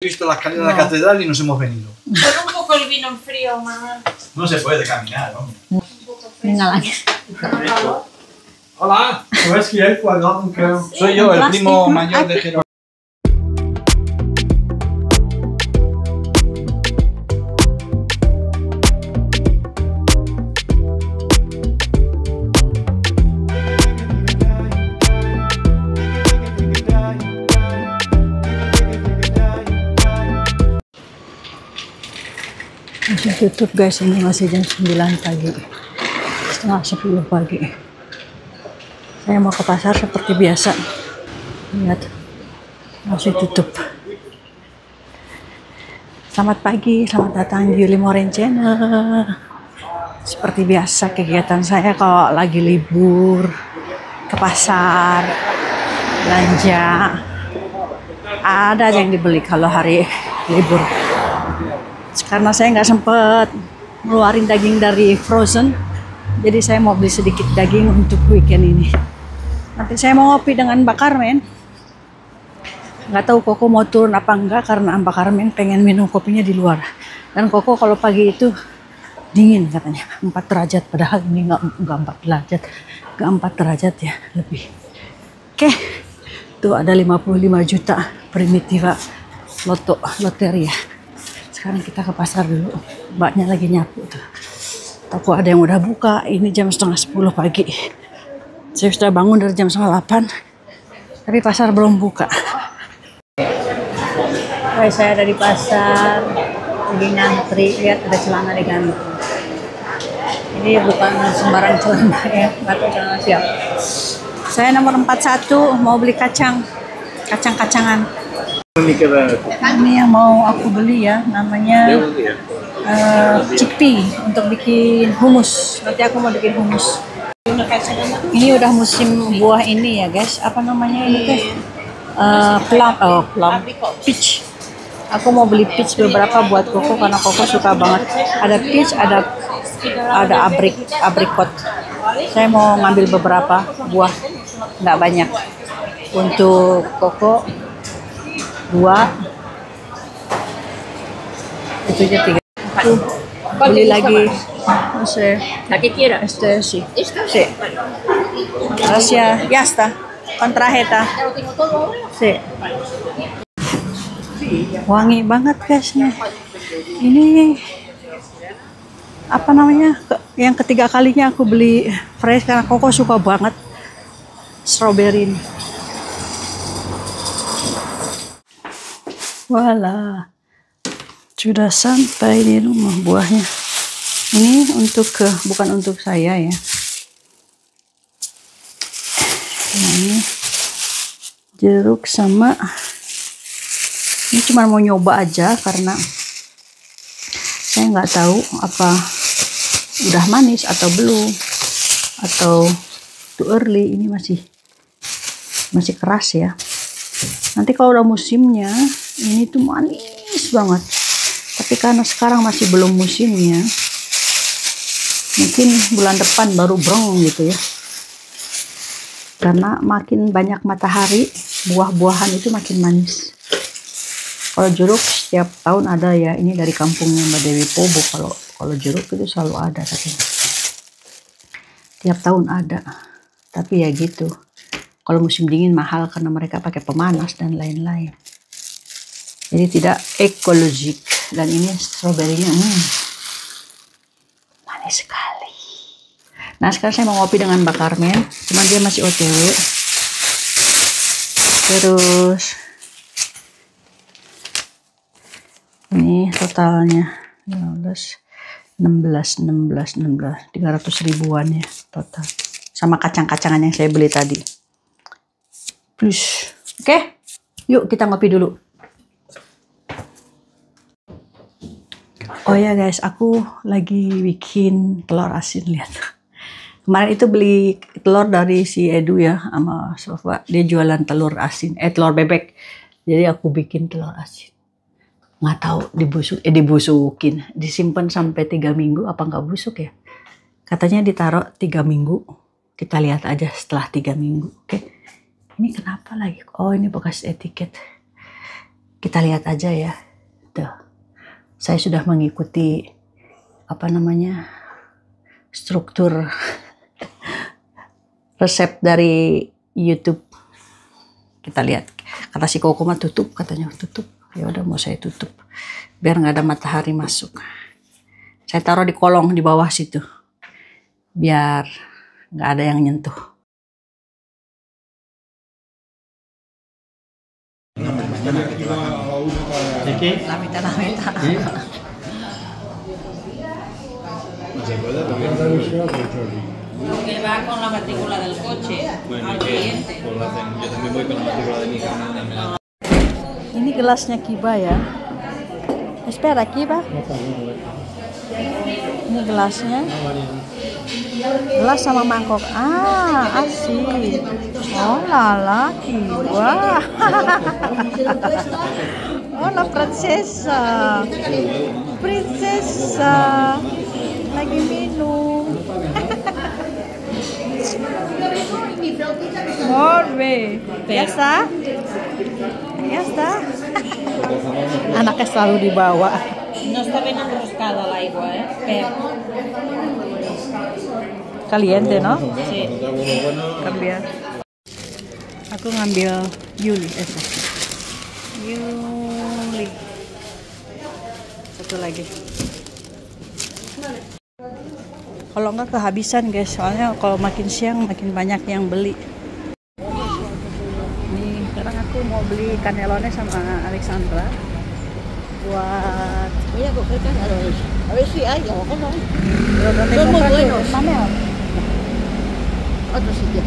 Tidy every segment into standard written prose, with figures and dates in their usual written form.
Visto la escalera de la catedral y nos hemos venido. Con un poco el vino en frío, mamá. No se puede caminar, ¿no? Un poco frío. Hola, ¿sabes quién es cuadrado? Soy yo, el primo mayor de Jerónimo. Masih tutup guys, ini masih jam 9 pagi, setengah 10 pagi. Saya mau ke pasar seperti biasa. Lihat, masih tutup. Selamat pagi, selamat datang di Yuli Moren Channel. Seperti biasa kegiatan saya kalau lagi libur, ke pasar, belanja. Ada aja yang dibeli kalau hari libur. Karena saya nggak sempet ngeluarin daging dari frozen, jadi saya mau beli sedikit daging untuk weekend ini. Nanti saya mau ngopi dengan Mbak Carmen. Nggak tahu Koko mau turun apa enggak, karena Mbak Carmen pengen minum kopinya di luar. Dan Koko kalau pagi itu dingin katanya, 4 derajat, padahal ini nggak 4 derajat, nggak 4 derajat ya, lebih. Oke, tuh ada 55 juta Primitiva loteria. Sekarang kita ke pasar dulu. Mbaknya lagi nyapu tuh. Toko ada yang udah buka. Ini jam setengah 10 pagi. Saya sudah bangun dari jam setengah 8. Tapi pasar belum buka. Hai, saya ada di pasar. Lagi ngantri. Lihat ada celana diganti. Ini bukan sembarang celana ya. Nggak tahu celana siapa. Saya nomor 41 mau beli kacang-kacangan. Ini yang mau aku beli ya, namanya chickpea untuk bikin humus. Nanti aku mau bikin humus. Ini udah musim buah ini ya guys. Apa namanya ini guys? Plum, peach. Aku mau beli peach beberapa buat Koko karena Koko suka banget. Ada peach, ada apricot. Saya mau ngambil beberapa buah, nggak banyak. Untuk Koko 2, itu aja 3. Beli lagi. Sí. Gracias. Ya está. Con tarjeta. Sí. Wangi banget guys nih. Ini apa namanya? Yang ketiga kalinya aku beli fresh karena Koko suka banget strawberry ini. Wala, sudah sampai di rumah buahnya. Ini bukan untuk saya ya. Nah, ini jeruk sama. Ini cuma mau nyoba aja karena saya nggak tahu apa udah manis atau belum, atau too early. Ini masih keras ya. Nanti kalau udah musimnya, ini tuh manis banget. Tapi karena sekarang masih belum musimnya, mungkin bulan depan baru brong gitu ya. Karena makin banyak matahari, buah-buahan itu makin manis. Kalau jeruk setiap tahun ada ya. Ini dari kampungnya Mbak Dewi Pobo. Kalau jeruk itu selalu ada katanya. Tiap tahun ada. Tapi ya gitu. Kalau musim dingin mahal karena mereka pakai pemanas dan lain-lain. Jadi tidak ekologik. Dan ini stroberinya manis sekali. Nah sekarang saya mau ngopi dengan Mbak Carmen. Cuman dia masih OTW. Terus ini totalnya 16, 300 ribuan ya total. Sama kacang-kacangan yang saya beli tadi. Plus, oke, yuk kita ngopi dulu. Oh ya guys, aku lagi bikin telur asin, lihat. Kemarin itu beli telur dari si Edu ya, sama Sofa. Dia jualan telur asin, telur bebek. Jadi aku bikin telur asin. Nggak tahu dibusukin, disimpan sampai 3 minggu apa nggak busuk ya? Katanya ditaruh 3 minggu. Kita lihat aja setelah 3 minggu, oke? Ini kenapa lagi? Oh ini bekas etiket. Kita lihat aja ya. Tuh. Saya sudah mengikuti apa namanya? Struktur resep dari YouTube. Kita lihat. Kata si Koko mah tutup, katanya tutup. Ya udah mau saya tutup biar nggak ada matahari masuk. Saya taruh di kolong di bawah situ biar nggak ada yang nyentuh. Lamita. Que va con la matrícula del coche al cliente. Yo también voy con la matrícula de mi hija. Ini gelasnya Kiba ya. Espera Kiba. Ini gelasnya. Gelas sama mangkok. Ah, asik. Oh lala Kiba. Oh la princesa. Princesa. Lagi minum. Volve. Ya está? Ya está. Anaknya selalu dibawa. No está bien enroscada el agua, Caliente, no? Sí. Cambiar. Aku ngambil Yuli. Yuli. Satu lagi. Kalau nggak kehabisan guys, soalnya kalau makin siang makin banyak yang beli. Nih, sekarang aku mau beli cannellone sama Alexandra buat. Voy a coger canelones. A ver si hay o no. Son muy buenos. Mamel. Otro sitio.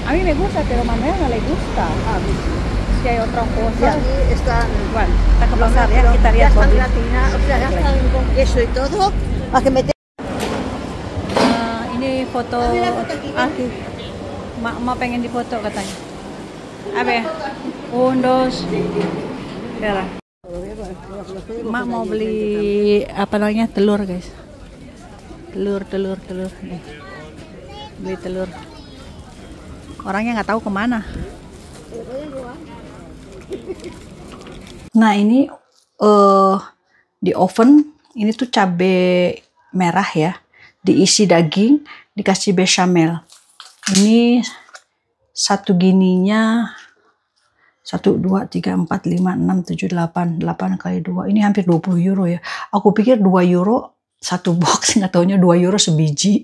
A mí me gusta, pero Mamel no le gusta. Si hay otra Y cosa. aquí están. Bueno, kita ke pasar ya, kita Ya lihat están mobil. gratinados, o sea, ya están con queso y todo. Para que me Ini foto aku. Mak pengen difoto katanya. Apa? Undos. Bella. Mak mau beli apa namanya telur guys. Telur. Nih. Beli telur. Orangnya nggak tahu kemana. Nah ini di oven ini tuh cabai merah ya. Diisi daging, dikasih bechamel. Ini satu gininya 1, 2, 3, 4, 5, 6, 7, 8 kali 2. Ini hampir 20 euro ya. Aku pikir 2 euro satu box, nggak taunya 2 euro sebiji.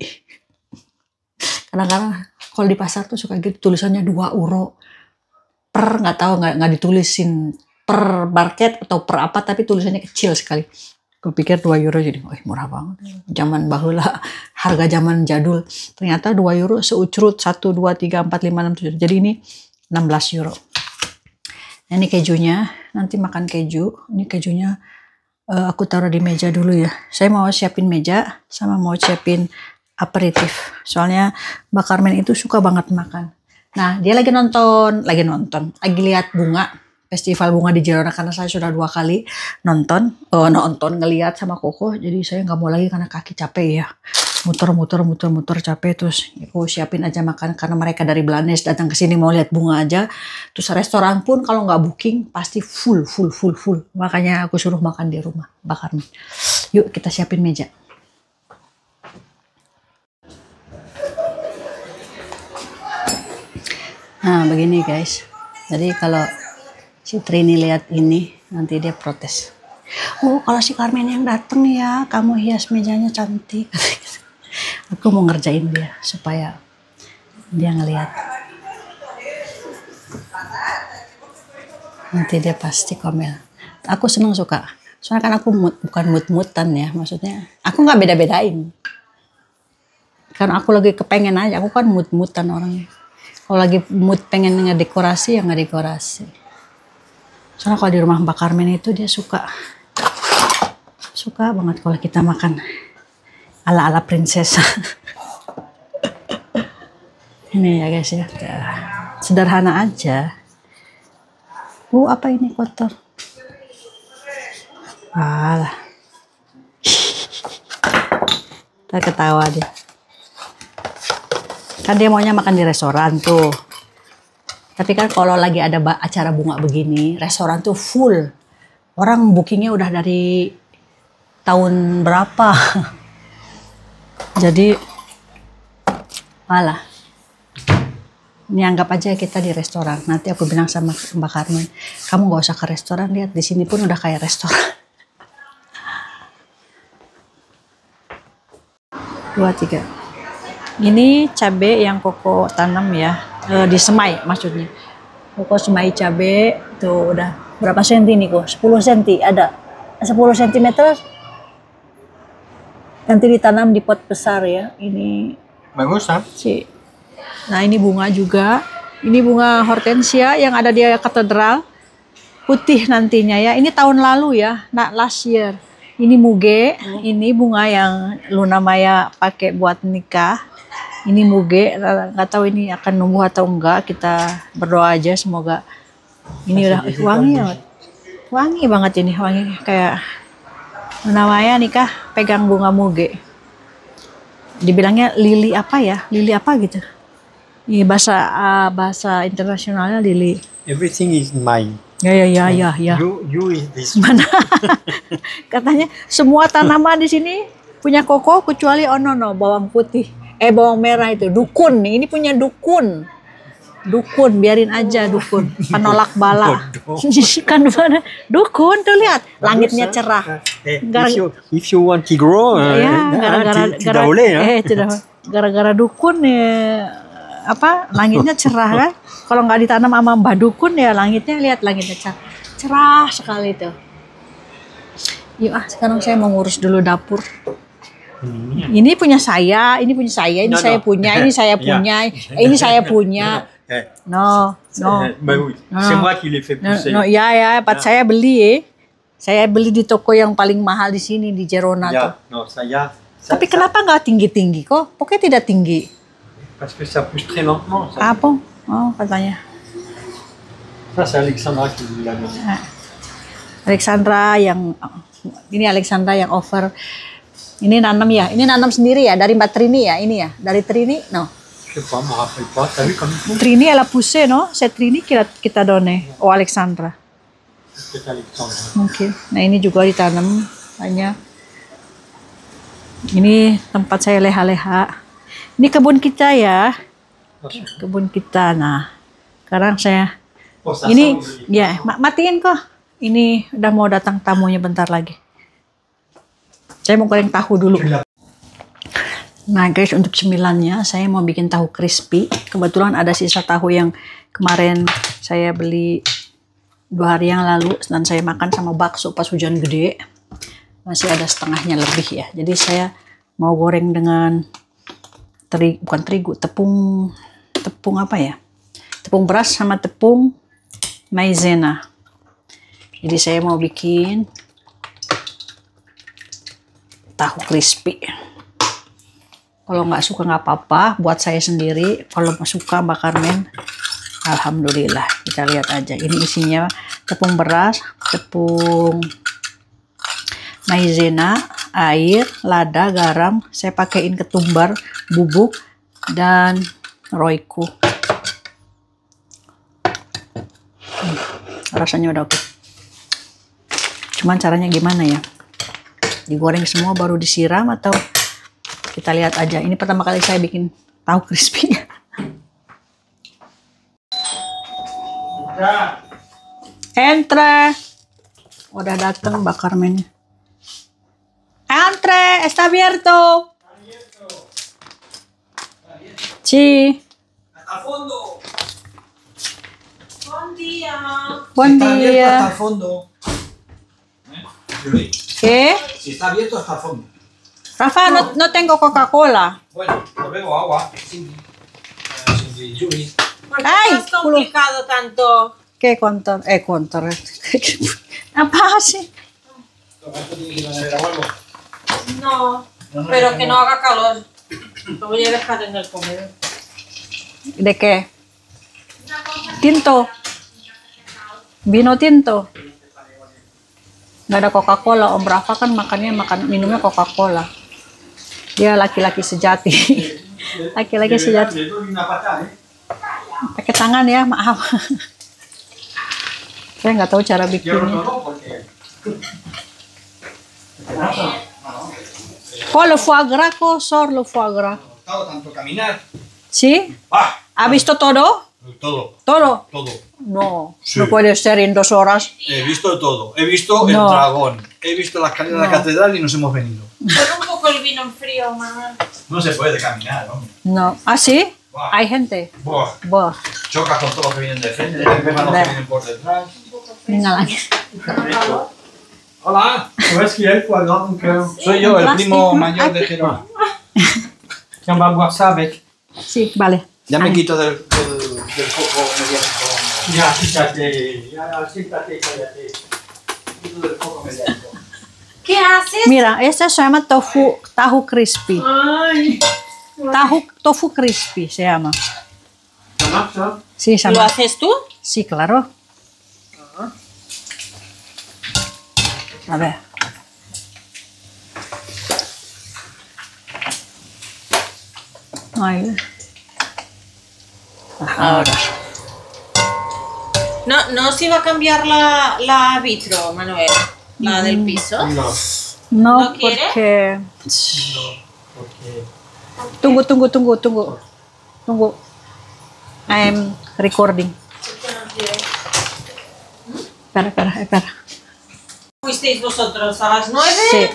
Kadang-kadang kalau di pasar tuh suka gitu tulisannya 2 euro per, nggak tahu, nggak ditulisin per market atau per apa, tapi tulisannya kecil sekali. Aku pikir 2 euro jadi, murah banget. Zaman bahula, harga zaman jadul. Ternyata 2 euro seucrut 1, 2, 3, 4, 5, 6, 7. Jadi ini 16 euro. Nah, ini kejunya, nanti makan keju. Ini kejunya aku taruh di meja dulu ya. Saya mau siapin meja, sama mau siapin aperitif. Soalnya Mbak Carmen itu suka banget makan. Nah, dia lagi nonton, lagi lihat bunga. Festival bunga di Girona karena saya sudah 2 kali nonton ngelihat sama Koko, jadi saya nggak mau lagi karena kaki capek ya, muter capek. Terus aku siapin aja makan karena mereka dari Blanes datang ke sini mau lihat bunga aja. Terus restoran pun kalau nggak booking pasti full, makanya aku suruh makan di rumah bakar. Yuk kita siapin meja. Nah begini guys, jadi kalau si Trini lihat ini, nanti dia protes. Oh, kalau si Carmen yang datang ya, kamu hias mejanya cantik. Aku mau ngerjain dia supaya dia ngelihat. Nanti dia pasti komel. Aku seneng suka. Soalnya kan aku bukan mut-mutan ya, maksudnya. Aku nggak beda-bedain. Karena aku lagi kepengen aja, aku kan mut-mutan orangnya. Kalau lagi mood pengen ngedekorasi, ya ngedekorasi. Soalnya kalau di rumah Mbak Carmen itu dia suka banget kalau kita makan ala-ala prinsesa. Ini ya guys ya, sederhana aja. Apa ini kotor? Alah, terketawa dia. Kan dia maunya makan di restoran tuh. Tapi kan kalau lagi ada acara bunga begini, restoran tuh full. Orang bookingnya udah dari tahun berapa. Jadi, malah. Ini anggap aja kita di restoran. Nanti aku bilang sama Mbak Carmen, kamu gak usah ke restoran, lihat di sini pun udah kayak restoran. 2, 3. Ini cabai yang Koko tanam ya, di semai maksudnya. Koko semai cabai tuh udah berapa senti nih kok? 10 senti ada, 10 cm. Nanti ditanam di pot besar ya. Ini Bagus, ha? sih. Nah ini bunga juga. Ini bunga hortensia yang ada di katedral. Putih nantinya ya. Ini tahun lalu ya, last year. Ini muge, ini bunga yang Luna Maya pakai buat nikah. Ini muge, nggak tahu ini akan numbuh atau enggak. Kita berdoa aja semoga. Ini udah wangi ya, wangi banget ini, wangi kayak Luna Maya nikah pegang bunga muge. Dibilangnya lili apa ya? Lili apa gitu? Ini bahasa internasionalnya lili. Everything is mine. Ya. You is this. Mana? Katanya semua tanaman di sini punya Koko kecuali bawang putih. Bawang merah itu dukun. Ini punya dukun. Dukun, biarin aja dukun. Penolak bala. Kan mana? Dukun tuh lihat, langitnya cerah. If you want to grow, gara-gara dukun ya, langitnya cerah kan? Kalau nggak ditanam sama Mbah Dukun ya langitnya, lihat langitnya cerah sekali tuh. Yuk sekarang saya mau ngurus dulu dapur. Ini punya saya, ini punya saya, ini saya punya, ini saya punya, ini saya punya. No. C'est moi qui les fait pousser. Ya, saya beli ya. Saya beli di toko yang paling mahal di sini di Gerona tuh. Tapi kenapa nggak tinggi-tinggi kok? Pokoknya tidak tinggi. Parce que ça pousse très lentement. Apa? Oh, katanya. Ça c'est Alexandra qui l'a mis. Alexandra yang over. Ini nanam ya. Ini nanam sendiri ya dari Mbak Trini ya. Ini ya dari Trini. No. Je sais pas, me rappelle pas. T'as vu comme il Trini elle a poussé, no? C'est Trini kita donné. Oh Alexandra. C'est Alexandra. Mungkin. Nah ini juga ditanam banyak. Ini tempat saya leha-leha. Ini kebun kita ya. Kebun kita. Nah, sekarang saya ini ya matiin kok. Ini udah mau datang tamunya bentar lagi. Saya mau goreng tahu dulu. Nah guys, untuk cemilannya saya mau bikin tahu crispy. Kebetulan ada sisa tahu yang kemarin saya beli 2 hari yang lalu dan saya makan sama bakso pas hujan gede. Masih ada setengahnya lebih ya. Jadi saya mau goreng dengan bukan terigu, tepung apa ya? Tepung beras sama tepung maizena. Jadi saya mau bikin tahu crispy. Kalau nggak suka nggak apa-apa, buat saya sendiri. Kalau suka Mbak Carmen, alhamdulillah. Kita lihat aja. Ini isinya tepung beras, tepung maizena, air, lada, garam. Saya pakaiin ketumbar, bubuk, dan roiko. Rasanya udah oke. Cuman caranya gimana ya? Digoreng semua baru disiram atau kita lihat aja. Ini pertama kali saya bikin tahu crispy. Entre. Udah datang Mbak Carmen. Entre, está abierto. Sí. Hasta fondo. Buen día. Buen Está abierto día. hasta el fondo. Yuri, ¿Qué? si está abierto hasta el fondo. Rafa, no tengo Coca-Cola. Bueno, pues bebo agua. Cindy. Cindy, Yuri. ¿Por qué Ay, has complicado tanto? ¿Qué contor? Contor. Apa sih? ¿Esto tiene que ir a la nevera o algo? No, pero que no haga calor. Lo voy a dejar en el comedor. ¿De qué? Tinto. Vino tinto. Nggak ada Coca-Cola. Om Rafa kan minumnya Coca-Cola. Dia laki-laki sejati. Laki-laki sejati. Pakai tangan ya, maaf. Saya nggak tahu cara bikinnya. Oh, le foie gras, sor le foie gras. Tanto caminar. ¿Sí? Ah, ¿Ha visto todo? todo, ¿Todo? todo. No, Sí. no puede ser en 2 horas. He visto todo. He visto No. el dragón. He visto la escalera de la catedral y nos hemos venido. Pon un poco el vino en frío, mamá. No se puede caminar, hombre. No. ¿Ah, sí? Buah. Hay gente. Buah. Buah. Chocas con todos los que vienen de frente, empujan los que vienen por detrás. Venga, la- Hola. Où est-ce qu'il y a le foie gras, mon cœur? Soy yo, el Plástico. primo mayor de Gerona. Tiens, on va boire ça avec. Sí, vale. Ya me Ay. quito del foco mediático. Ya, quítate. Ya, siéntate, cállate. Quito del foco mediático. ¿Qué haces? Mira, este se llama tahu crispy. Ay. Tofu crispy se llama. Ça marche, ça? Sí, se ¿Lo llama. haces tú? Sí, claro. A ver. Ahí. Ahora. No se iba a cambiar la vitro, Manuel. La del piso. No. No, ¿No quiere? porque... Porque... Tunggu. I'm recording. Espera. ¿Fuisteis vosotros a las 9? Sí.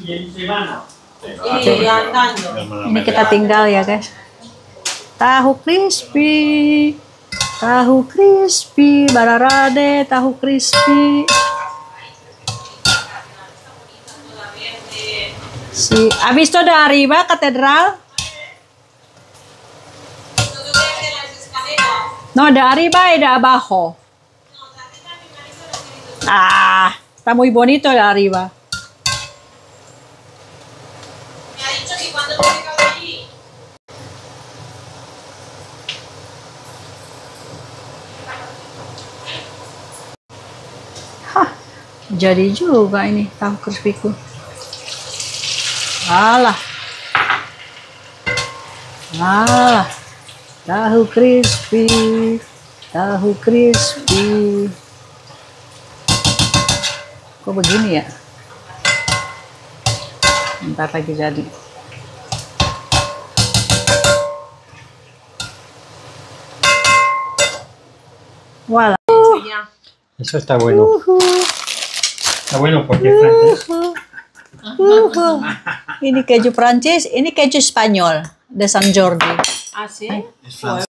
Y el Ivana. Y andando. Ini kita tinggal ya guys. Tahu crispy, bararade, tahu crispy. Sí, ¿ha visto de arriba catedral? No, de arriba y de abajo. Ah, está muy bonito de arriba. Me ha dicho que cuando te llegado allí. Jadi juga ini tahu crispy-ku. Alah. Tahu crispy. Kok begini ya? Bentar lagi jadi. Voilà. Ya. Eso está bueno. Está bueno porque es francés. Ini keju Prancis, ini keju Spanyol de San Jordi. ¿Ah, sí? Es francés.